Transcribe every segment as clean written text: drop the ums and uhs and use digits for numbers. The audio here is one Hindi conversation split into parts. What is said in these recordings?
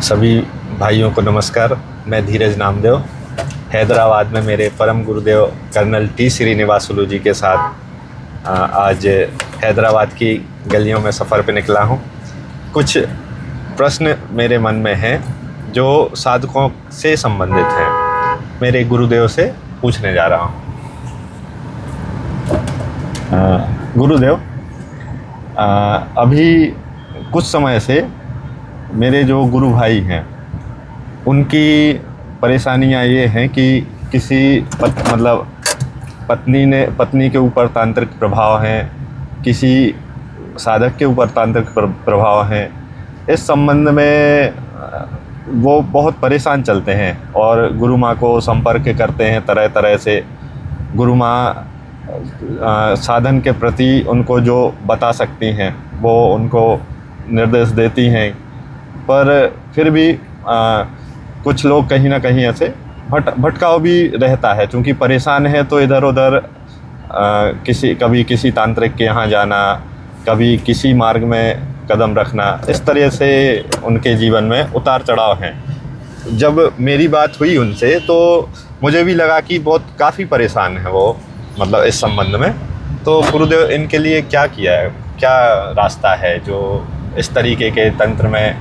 सभी भाइयों को नमस्कार। मैं धीरज नामदेव हैदराबाद में मेरे परम गुरुदेव कर्नल टी श्रीनिवासुलु जी के साथ आज हैदराबाद की गलियों में सफ़र पे निकला हूँ। कुछ प्रश्न मेरे मन में हैं जो साधकों से संबंधित हैं, मेरे गुरुदेव से पूछने जा रहा हूँ। गुरुदेव, अभी कुछ समय से मेरे जो गुरु भाई हैं उनकी परेशानियां ये हैं कि किसी पत्नी के ऊपर तांत्रिक प्रभाव हैं, किसी साधक के ऊपर तांत्रिक प्रभाव हैं। इस संबंध में वो बहुत परेशान चलते हैं और गुरु माँ को संपर्क करते हैं तरह तरह से। गुरु माँ साधन के प्रति उनको जो बता सकती हैं वो उनको निर्देश देती हैं, पर फिर भी कुछ लोग कहीं ना कहीं ऐसे भटकाव भी रहता है। चूँकि परेशान है तो इधर उधर कभी किसी तांत्रिक के यहाँ जाना, कभी किसी मार्ग में कदम रखना, इस तरह से उनके जीवन में उतार चढ़ाव हैं। जब मेरी बात हुई उनसे तो मुझे भी लगा कि काफ़ी परेशान है वो, इस संबंध में। तो गुरुदेव, इनके लिए क्या किया है, क्या रास्ता है जो इस तरीके के तंत्र में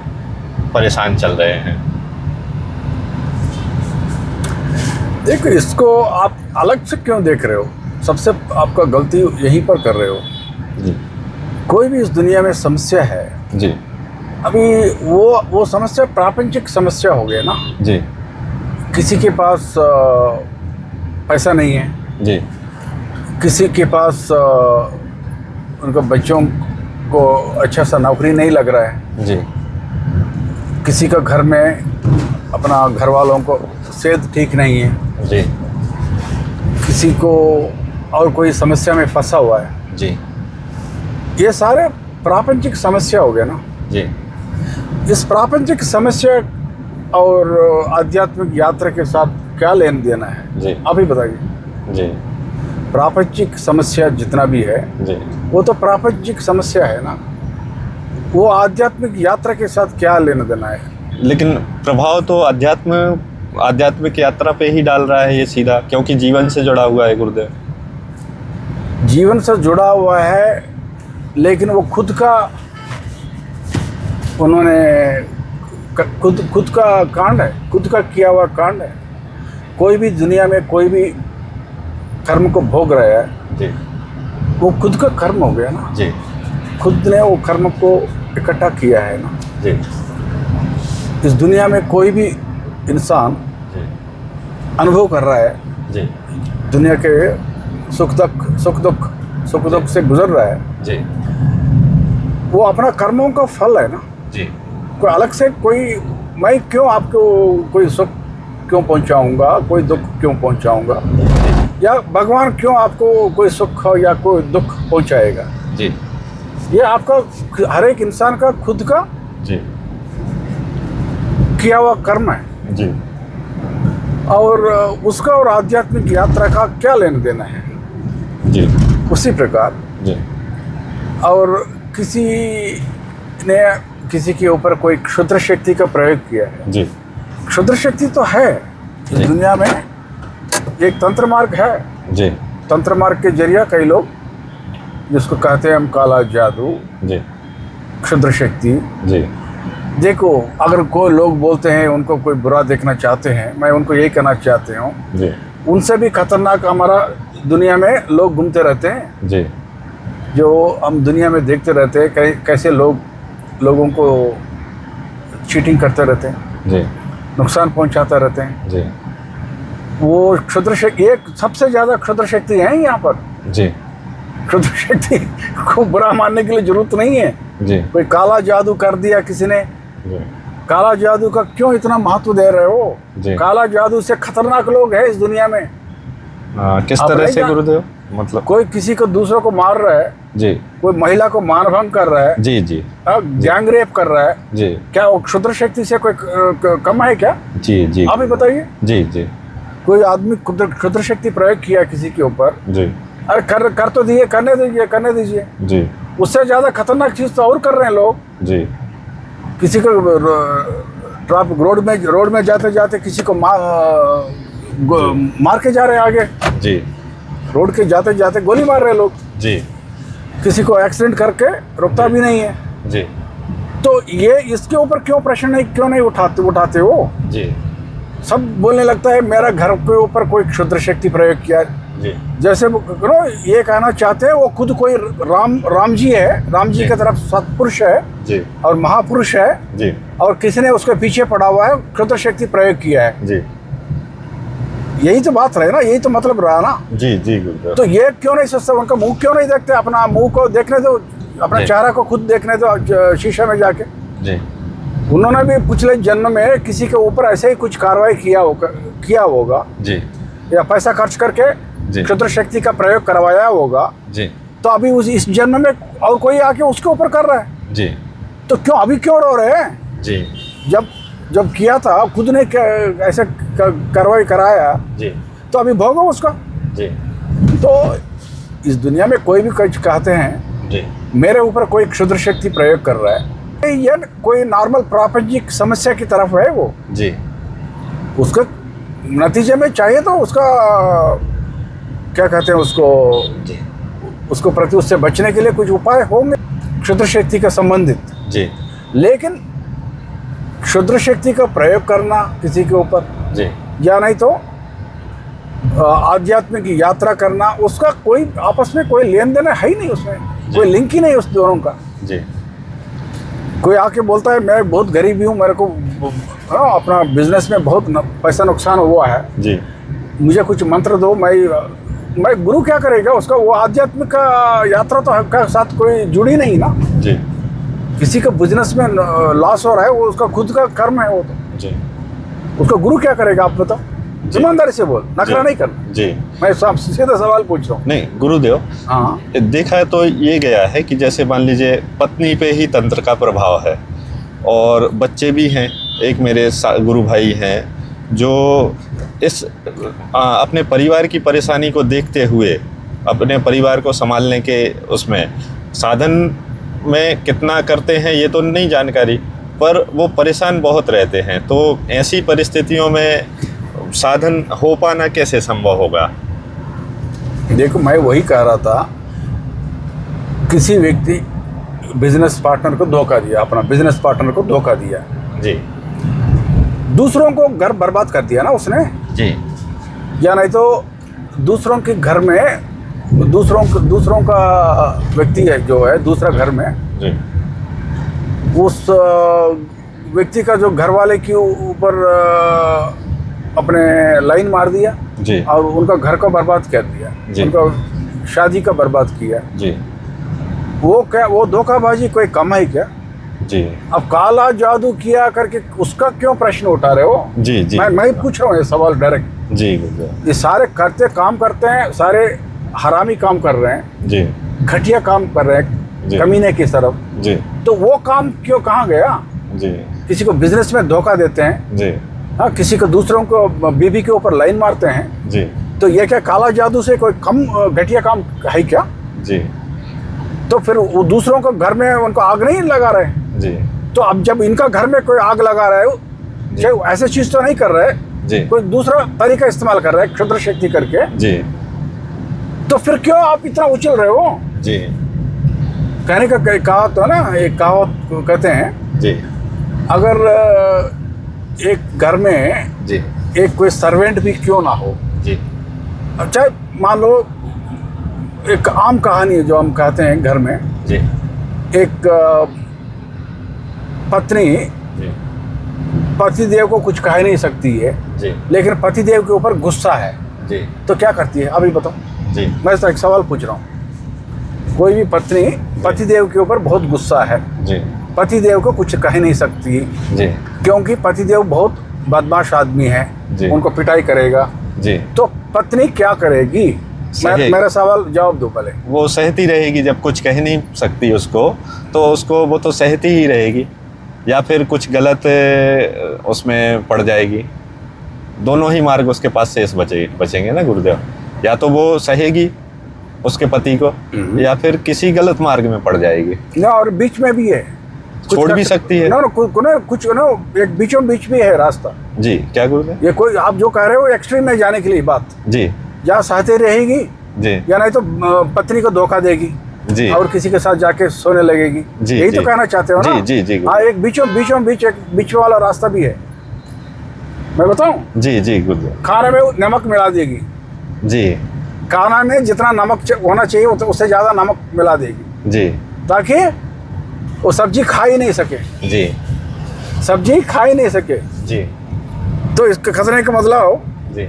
परेशान चल रहे हैं? देखो, इसको आप अलग से क्यों देख रहे हो? सबसे आपका गलती यहीं पर कर रहे हो जी। कोई भी इस दुनिया में समस्या है जी। अभी वो समस्या प्रापंचिक समस्या हो गई ना जी। किसी के पास पैसा नहीं है जी। किसी के पास उनके बच्चों को अच्छा सा नौकरी नहीं लग रहा है जी। किसी का घर में अपना घर वालों को सेहत ठीक नहीं है जी। किसी को और कोई समस्या में फंसा हुआ है जी। ये सारे प्रापंचिक समस्या हो गए ना जी। इस प्रापंचिक समस्या और आध्यात्मिक यात्रा के साथ क्या लेन देना है जी। आप ही बताइए। जी। प्रापंचिक समस्या जितना भी है जी। वो तो प्रापंचिक समस्या है ना, वो आध्यात्मिक यात्रा के साथ क्या लेना देना है? लेकिन प्रभाव तो आध्यात्मिक यात्रा पे ही डाल रहा है ये सीधा, क्योंकि जीवन से जुड़ा हुआ है गुरुदेव। जीवन से जुड़ा हुआ है, लेकिन वो खुद का उन्होंने खुद का कांड है, खुद का किया हुआ कांड है। कोई भी दुनिया में कोई भी कर्म को भोग रहा है जी। वो खुद का कर्म हो गया ना जी। खुद ने वो कर्म को इकट्ठा किया है ना जी। इस दुनिया में कोई भी इंसान जी। अनुभव कर रहा है जी। दुनिया के सुख दुख से गुजर रहा है जी। वो अपना कर्मों का फल है ना जी। कोई अलग से कोई मैं क्यों आपको कोई सुख क्यों पहुंचाऊंगा, कोई दुख क्यों पहुंचाऊंगा, या भगवान क्यों आपको कोई सुख या कोई दुख पहुंचाएगा? जी। ये आपका हर एक इंसान का खुद का जी। किया हुआ कर्म है जी। और उसका और आध्यात्मिक यात्रा का क्या लेना देना है? जी। उसी प्रकार जी। और किसी ने किसी के ऊपर कोई क्षुद्र शक्ति का प्रयोग किया है। जी। क्षुद्र शक्ति तो है इस जी। दुनिया में, एक तंत्र मार्ग है। जी। तंत्र मार्ग के जरिए कई लोग, जिसको कहते हैं हम काला जादू, जी। क्षुद्र शक्ति। जी। देखो, अगर कोई लोग बोलते हैं उनको कोई बुरा देखना चाहते हैं, मैं उनको यही कहना चाहती हूँ, जी। उनसे भी खतरनाक हमारा दुनिया में लोग घूमते रहते हैं। जी। जो हम दुनिया में देखते रहते हैं कैसे लोगों को चीटिंग करते रहते हैं, जी। नुकसान पहुंचाते रहते हैं। जी। वो क्षुद्र शक्ति एक सबसे ज़्यादा क्षुद्र शक्ति है यहाँ पर। जी। क्षुद्र शक्ति को बुरा मानने के लिए जरूरत नहीं है। जी। कोई काला जादू कर दिया किसी ने, जी। काला जादू का क्यों इतना महत्व दे रहे हो? जी। काला जादू से खतरनाक लोग हैं इस दुनिया में। किस तरह से गुरुदेव? कोई किसी को दूसरों को मार रहा है जी। कोई महिला को मानभंग कर रहा है जी। जी। गैंग रेप कर रहा है जी। क्या वो क्षुद्र शक्ति से कोई कम है क्या? जी। जी। आप ही बताइए। जी। जी। कोई आदमी क्षुद्र शक्ति प्रयोग किया किसी के ऊपर, जी। अरे कर तो दिए, करने दीजिए। जी। उससे ज़्यादा खतरनाक चीज़ तो और कर रहे हैं लोग। जी। किसी को ट्रैफिक रोड में जाते जाते किसी को मार के जा रहे हैं आगे, जी रोड के जाते जाते गोली मार रहे हैं लोग, जी किसी को एक्सीडेंट करके रुकता भी नहीं है। जी तो ये इसके ऊपर क्यों नहीं उठाते हो? जी सब बोलने लगता है मेरा घर के ऊपर कोई क्षुद्र शक्ति प्रयोग किया। जी जैसे ये कहना चाहते हैं वो खुद कोई राम जी है, राम जी की तरफ सत्पुरुष है जी और महापुरुष है जी और किसी ने उसके पीछे पड़ा हुआ है, क्षुद्र शक्ति प्रयोग किया है। जी यही तो बात रहे ना, यही तो मतलब रहा ना। जी जी गुरुदेव। तो ये क्यों नहीं सोचते, उनका मुंह क्यों नहीं देखते? अपना मुंह को देखने दो, अपना चेहरा को खुद देखने दो शीशे में जाके। जी उन्होंने भी पिछले जन्म में किसी के ऊपर ऐसे ही कुछ कार्रवाई किया होगा जी या पैसा खर्च करके क्षुद्र शक्ति का प्रयोग करवाया होगा। जी तो अभी इस जन्म में और कोई आके उसके ऊपर कर रहा है। जी तो अभी क्यों रो रहे हैं? जी जब किया था खुद ने ऐसे कार्रवाई कराया जी, तो अभी भोगो उसका। जी तो इस दुनिया में कोई भी कुछ कहते हैं जी, मेरे ऊपर कोई क्षुद्र शक्ति प्रयोग कर रहा है, ये कोई नॉर्मल प्रापंचिक समस्या की तरफ है वो जी। उसका नतीजे में चाहिए तो उसका क्या कहते हैं उसको प्रति उससे बचने के लिए कुछ उपाय होंगे क्षुद्र शक्ति का संबंधित जी। लेकिन क्षुद्र शक्ति का प्रयोग करना किसी के ऊपर जी, या नहीं तो आध्यात्मिक यात्रा करना, उसका कोई आपस में कोई लेन देन है ही नहीं, उसमें कोई लिंक ही नहीं उस दोनों का जी। कोई आके बोलता है मैं बहुत गरीब हूँ, मेरे को अपना बिजनेस में बहुत पैसा नुकसान हुआ है जी, मुझे कुछ मंत्र दो, मैं गुरु क्या करेगा उसका? वो आध्यात्मिक का यात्रा तो का साथ कोई जुड़ी नहीं ना जी। किसी का बिजनेस में लॉस हो रहा है, वो उसका खुद का कर्म है वो तो जी। उसका गुरु क्या करेगा आप बताओ? ईमानदारी से बोल, नखरा नहीं करना जी। मैं सीधा सवाल पूछ रहा हूँ। नहीं गुरुदेव, हाँ देखा है तो ये गया है कि जैसे मान लीजिए पत्नी पे ही तंत्र का प्रभाव है और बच्चे भी हैं। एक मेरे गुरु भाई हैं जो इस अपने परिवार की परेशानी को देखते हुए अपने परिवार को संभालने के उसमें साधन में कितना करते हैं ये तो नहीं जानकारी, पर वो परेशान बहुत रहते हैं। तो ऐसी परिस्थितियों में साधन हो पाना कैसे संभव होगा? देखो मैं वही कह रहा था, किसी व्यक्ति बिजनेस पार्टनर को धोखा दिया, अपना बिजनेस पार्टनर को धोखा दिया जी, दूसरों को घर बर्बाद कर दिया ना उसने जी। या नहीं तो दूसरों के घर में दूसरों का व्यक्ति है जो है दूसरा घर में जी, उस व्यक्ति का जो घर वाले के ऊपर अपने लाइन मार दिया जी और उनका घर को बर्बाद कर दिया जी, उनका शादी का बर्बाद किया जी। वो धोखाबाजी कोई कम है क्या जी? अब काला जादू किया करके उसका क्यों प्रश्न उठा रहे हो जी जी? मैं पूछ रहा हूँ ये सवाल डायरेक्ट जी। ये सारे काम करते हैं, सारे हरामी काम कर रहे हैं जी, घटिया काम कर रहे हैं कमीने की तरफ जी। तो वो काम क्यों कहाँ गया जी? किसी को बिजनेस में धोखा देते हैं जी, हाँ, किसी को दूसरों को बीबी के ऊपर लाइन मारते हैं जी। तो ये क्या काला जादू से कोई कम घटिया काम है क्या जी? तो फिर वो दूसरों को घर में उनको आग नहीं लगा रहे जी। तो अब जब इनका घर में कोई आग लगा रहा है, ऐसे चीज तो नहीं कर रहे जी, कोई दूसरा तरीका इस्तेमाल कर रहा है क्षुद्र शक्ति करके जी, तो फिर क्यों आप इतना उछल रहे हो जी? कहने का कहावत है ना, एक कहावत कहते हैं जी, अगर एक घर में जी एक कोई सर्वेंट भी क्यों ना हो जी, अच्छा मान लो एक आम कहानी है जो हम कहते हैं घर में जी, एक पत्नी जी पतिदेव को कुछ कह नहीं सकती है जी, लेकिन पतिदेव के ऊपर गुस्सा है जी, तो क्या करती है अभी बताओ जी? मैं तो एक सवाल पूछ रहा हूँ, कोई भी पत्नी पतिदेव के ऊपर बहुत गुस्सा है जी, पतिदेव को कुछ कह नहीं सकती जी, क्योंकि पतिदेव बहुत बदमाश आदमी है जी, उनको पिटाई करेगा जी, तो पत्नी क्या करेगी? मेरा सवाल जवाब दो पहले। वो सहती रहेगी, जब कुछ कह नहीं सकती उसको तो उसको वो तो सहती ही रहेगी, या फिर कुछ गलत उसमें पड़ जाएगी। दोनों ही मार्ग उसके पास शेष बचेंगे ना गुरुदेव, या तो वो सहेगी उसके पति को या फिर किसी गलत मार्ग में पड़ जाएगी ना, और बीच में भी है छोड़ भी सकती है। ना कुछ ना एक बीचों बीच भी है रास्ता। जी, क्या गुरुदेव? ये कोई आप जो कह रहे हो एक्सट्रीम में जाने के लिए बात, जी या सहते रहेगी जी या नहीं तो पत्नी को धोखा देगी जी और किसी के साथ जाके सोने लगेगी, जी, यही जी, तो कहना चाहते हो ना? जी जी हाँ, एक बीचों बीच एक बीच वाला रास्ता भी है। मैं बताऊं, जी जी गुरुदेव। खाने में नमक मिला देगी, जी खाना में जितना नमक होना चाहिए उससे ज़्यादा नमक मिला देगी, जी ताकि वो सब्जी खा ही नहीं सके, जी सब्जी खा ही नहीं सके। जी तो इसके खतरे का मतलब जी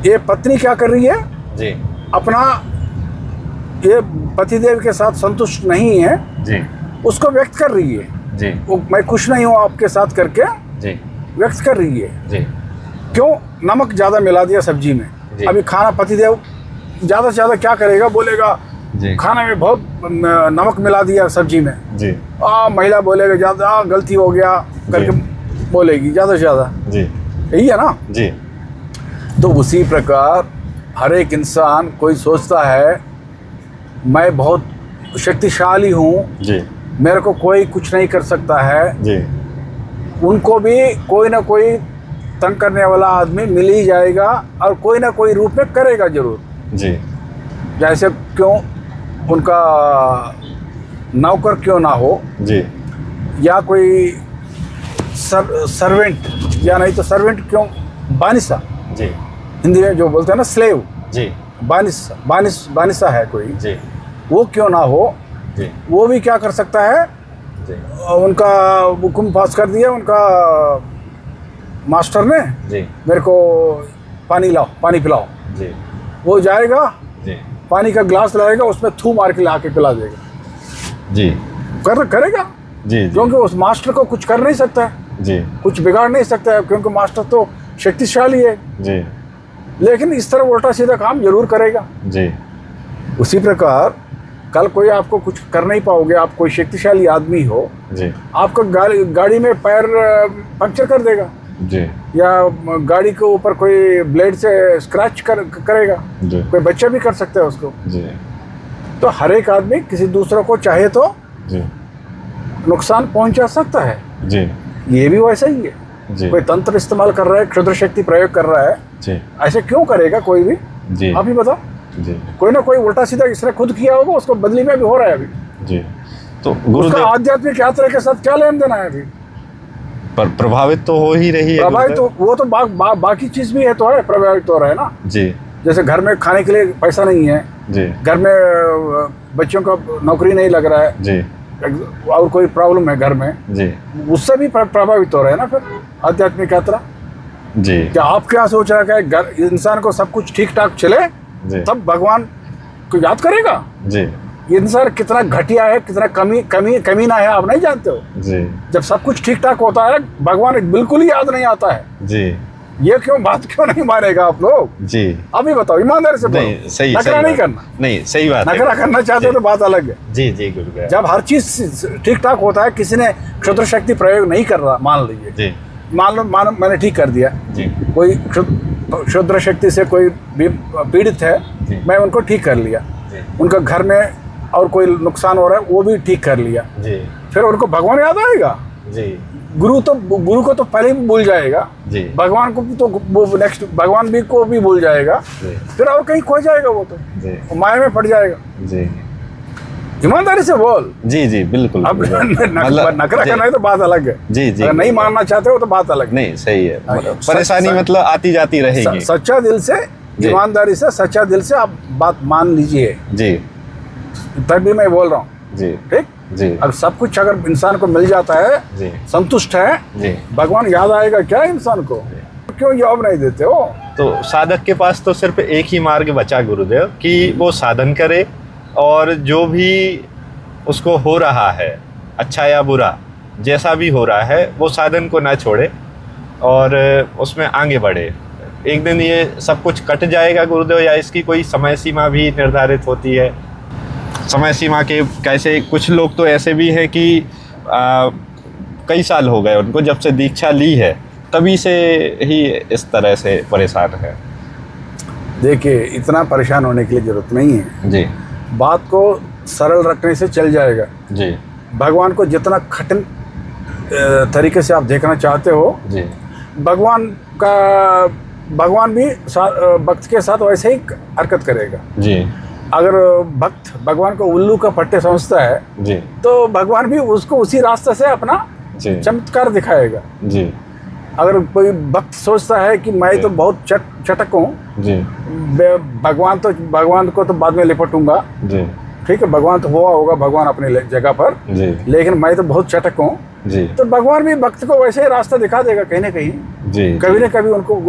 ये पत्नी क्या कर रही है, जी अपना ये पतिदेव के साथ संतुष्ट नहीं है, जी उसको व्यक्त कर रही है। जी वो मैं खुश नहीं हूँ आपके साथ करके जी व्यक्त कर रही है। जी क्यों? नमक ज़्यादा मिला दिया सब्जी में। जी। अभी खाना पतिदेव ज़्यादा से ज़्यादा क्या करेगा, बोलेगा जी खाने में बहुत नमक मिला दिया सब्जी में। जी महिला बोलेगा ज़्यादा गलती हो गया करके बोलेगी ज़्यादा से ज़्यादा, जी यही है ना? जी तो उसी प्रकार हर एक इंसान कोई सोचता है मैं बहुत शक्तिशाली हूँ, जी मेरे को कोई कुछ नहीं कर सकता है। जी उनको भी कोई ना कोई तंग करने वाला आदमी मिल ही जाएगा और कोई ना कोई रूप में करेगा जरूर। जी जैसे क्यों उनका नौकर क्यों ना हो, जी या कोई सर्वेंट, या नहीं तो सर्वेंट क्यों, बानिसा, जी हिंदी में जो बोलते हैं ना स्लेव, जी बानिसा है कोई, जी वो क्यों ना हो, जी वो भी क्या कर सकता है। जी उनका हुक्म पास कर दिया उनका मास्टर ने, जी मेरे को पानी लाओ, पानी पिलाओ, जी वो जाएगा जी पानी का ग्लास लाएगा, उसमें थू मार के ला के पिला देगा। जी करेगा, जी क्योंकि उस मास्टर को कुछ कर नहीं सकता है, जी कुछ बिगाड़ नहीं सकता है, क्योंकि मास्टर तो शक्तिशाली है। जी लेकिन इस तरह उल्टा सीधा काम जरूर करेगा। जी उसी प्रकार कल कोई आपको कुछ कर नहीं पाओगे, आप कोई शक्तिशाली आदमी हो, जी आपका गाड़ी में पैर पंक्चर कर देगा, जी या गाड़ी के ऊपर कोई ब्लेड से स्क्रैच करेगा, जी कोई बच्चा भी कर सकता है उसको। जी तो हर एक आदमी किसी दूसरे को चाहे तो जी नुकसान पहुंचा सकता है। जी ये भी वैसा ही है, जी कोई तंत्र इस्तेमाल कर रहा है, क्षुद्र शक्ति प्रयोग कर रहा है, जी ऐसे क्यों करेगा कोई भी? जी आप ही बताओ। जी कोई ना कोई उल्टा सीधा इसने खुद किया होगा, उसको बदली में भी हो रहा है अभी। जी तो उसका गुरुदेव आध्यात्मिक यात्रा के साथ क्या लेन देन है अभी? पर प्रभावित तो हो ही रही है प्रभावित तो गुरुदेव। वो तो बाकी चीज भी है, तो है प्रभावित हो रहा है ना। जी जैसे घर में खाने के लिए पैसा नहीं है, जी घर में बच्चों का नौकरी नहीं लग रहा है, जी और कोई प्रॉब्लम है घर में, जी उससे भी प्रभावित हो रहा है ना फिर आध्यात्मिक यात्रा। जी क्या आप क्या सोच रहा है कि इंसान को सब कुछ ठीक ठाक चले जी तब भगवान को याद करेगा? जी ये इंसान कितना घटिया है, कितना कमीना है, आप नहीं जानते हो। जी जब सब कुछ ठीक ठाक होता है भगवान बिल्कुल ही याद नहीं आता है। जी ये बात क्यों नहीं मानेगा आप लोग? जी अभी बताओ ईमानदारी से नहीं, बोलो। सही नखरा सही नहीं बात। करना। नहीं, सही बात है। नखरा करना चाहते हो तो बात अलग है। जी जी गुरुदेव। जब हर चीज ठीक ठाक होता है, किसी ने क्षुद्र शक्ति प्रयोग नहीं कर रहा, मान लीजिए, जी मान लो मैंने ठीक कर दिया, जी कोई क्षुद्र शक्ति से कोई भी पीड़ित है, जी। मैं उनको ठीक कर लिया, जी उनका घर में और कोई नुकसान हो रहा है वो भी ठीक कर लिया, जी फिर उनको भगवान याद आएगा? जी गुरु को तो पहले भी भूल जाएगा, जी भगवान को तो वो नेक्स्ट भगवान भी को भी भूल जाएगा, जी फिर और कहीं खो जाएगा, वो तो जी वो माया में पड़ जाएगा। जी ईमानदारी से बोल। जी जी बिल्कुल अब मतलब नखरा करना है तो बात अलग है, जी जी अगर नहीं मानना चाहते हो तो बात अलग है। नहीं सही है, हाँ, परेशानी मतलब आती जाती रहेगी। सच्चा दिल से, जी। ईमानदारी से, सच्चा दिल से आप बात मान लीजिए, जी तभी मैं बोल रहा हूँ। जी ठीक, जी अब सब कुछ अगर इंसान को मिल जाता है, जी संतुष्ट है, जी भगवान याद आएगा क्या इंसान को? क्यों जवाब नहीं देते हो? तो साधक के पास तो सिर्फ एक ही मार्ग बचा गुरुदेव, कि वो साधन करे और जो भी उसको हो रहा है, अच्छा या बुरा, जैसा भी हो रहा है, वो साधन को ना छोड़े और उसमें आगे बढ़े। एक दिन ये सब कुछ कट जाएगा गुरुदेव, या इसकी कोई समय सीमा भी निर्धारित होती है? समय सीमा के कैसे, कुछ लोग तो ऐसे भी हैं कि कई साल हो गए उनको, जब से दीक्षा ली है तभी से ही इस तरह से परेशान है। देखिए, इतना परेशान होने की लिए जरूरत नहीं है, जी बात को सरल रखने से चल जाएगा। जी भगवान को जितना कठिन तरीके से आप देखना चाहते हो, जी भगवान भी भक्त के साथ वैसे ही हरकत करेगा। जी अगर भक्त भगवान को उल्लू का पट्टे समझता है, जी तो भगवान भी उसको उसी रास्ते से अपना जी चमत्कार दिखाएगा। जी अगर कोई भक्त सोचता है कि मैं तो बहुत चटक हूँ, जी भगवान को तो बाद में लिपटूंगा, जी ठीक है, भगवान तो हुआ होगा भगवान अपनी जगह पर, जी लेकिन मैं तो बहुत चटक हूँ, जी तो भगवान भी भक्त को वैसे ही रास्ता दिखा देगा कहीं ना कहीं, जी कभी न कभी उनको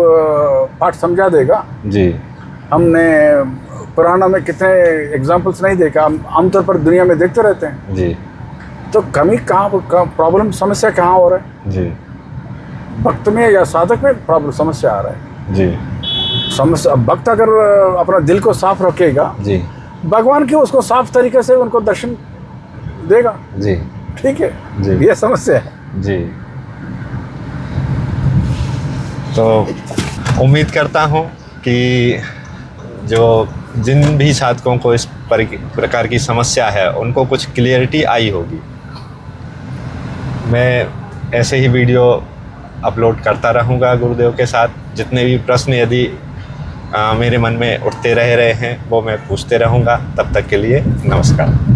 पाठ समझा देगा। जी हमने पुराना में कितने एग्जाम्पल्स नहीं देखा, हम आमतौर पर दुनिया में देखते रहते हैं। जी तो कमी कहाँ, प्रॉब्लम समस्या कहाँ हो रहा है? जी भक्त में या साधक में प्रॉब्लम समस्या आ रहा है। जी समस्या, भक्त अगर अपना दिल को साफ रखेगा, जी भगवान की उसको साफ तरीके से उनको दर्शन देगा। जी ठीक है जी ये समस्या है। जी। तो उम्मीद करता हूँ कि जिन भी साधकों को इस प्रकार की समस्या है उनको कुछ क्लियरिटी आई होगी। मैं ऐसे ही वीडियो अपलोड करता रहूँगा गुरुदेव के साथ। जितने भी प्रश्न यदि मेरे मन में उठते रह रहे हैं वो मैं पूछते रहूँगा। तब तक के लिए नमस्कार।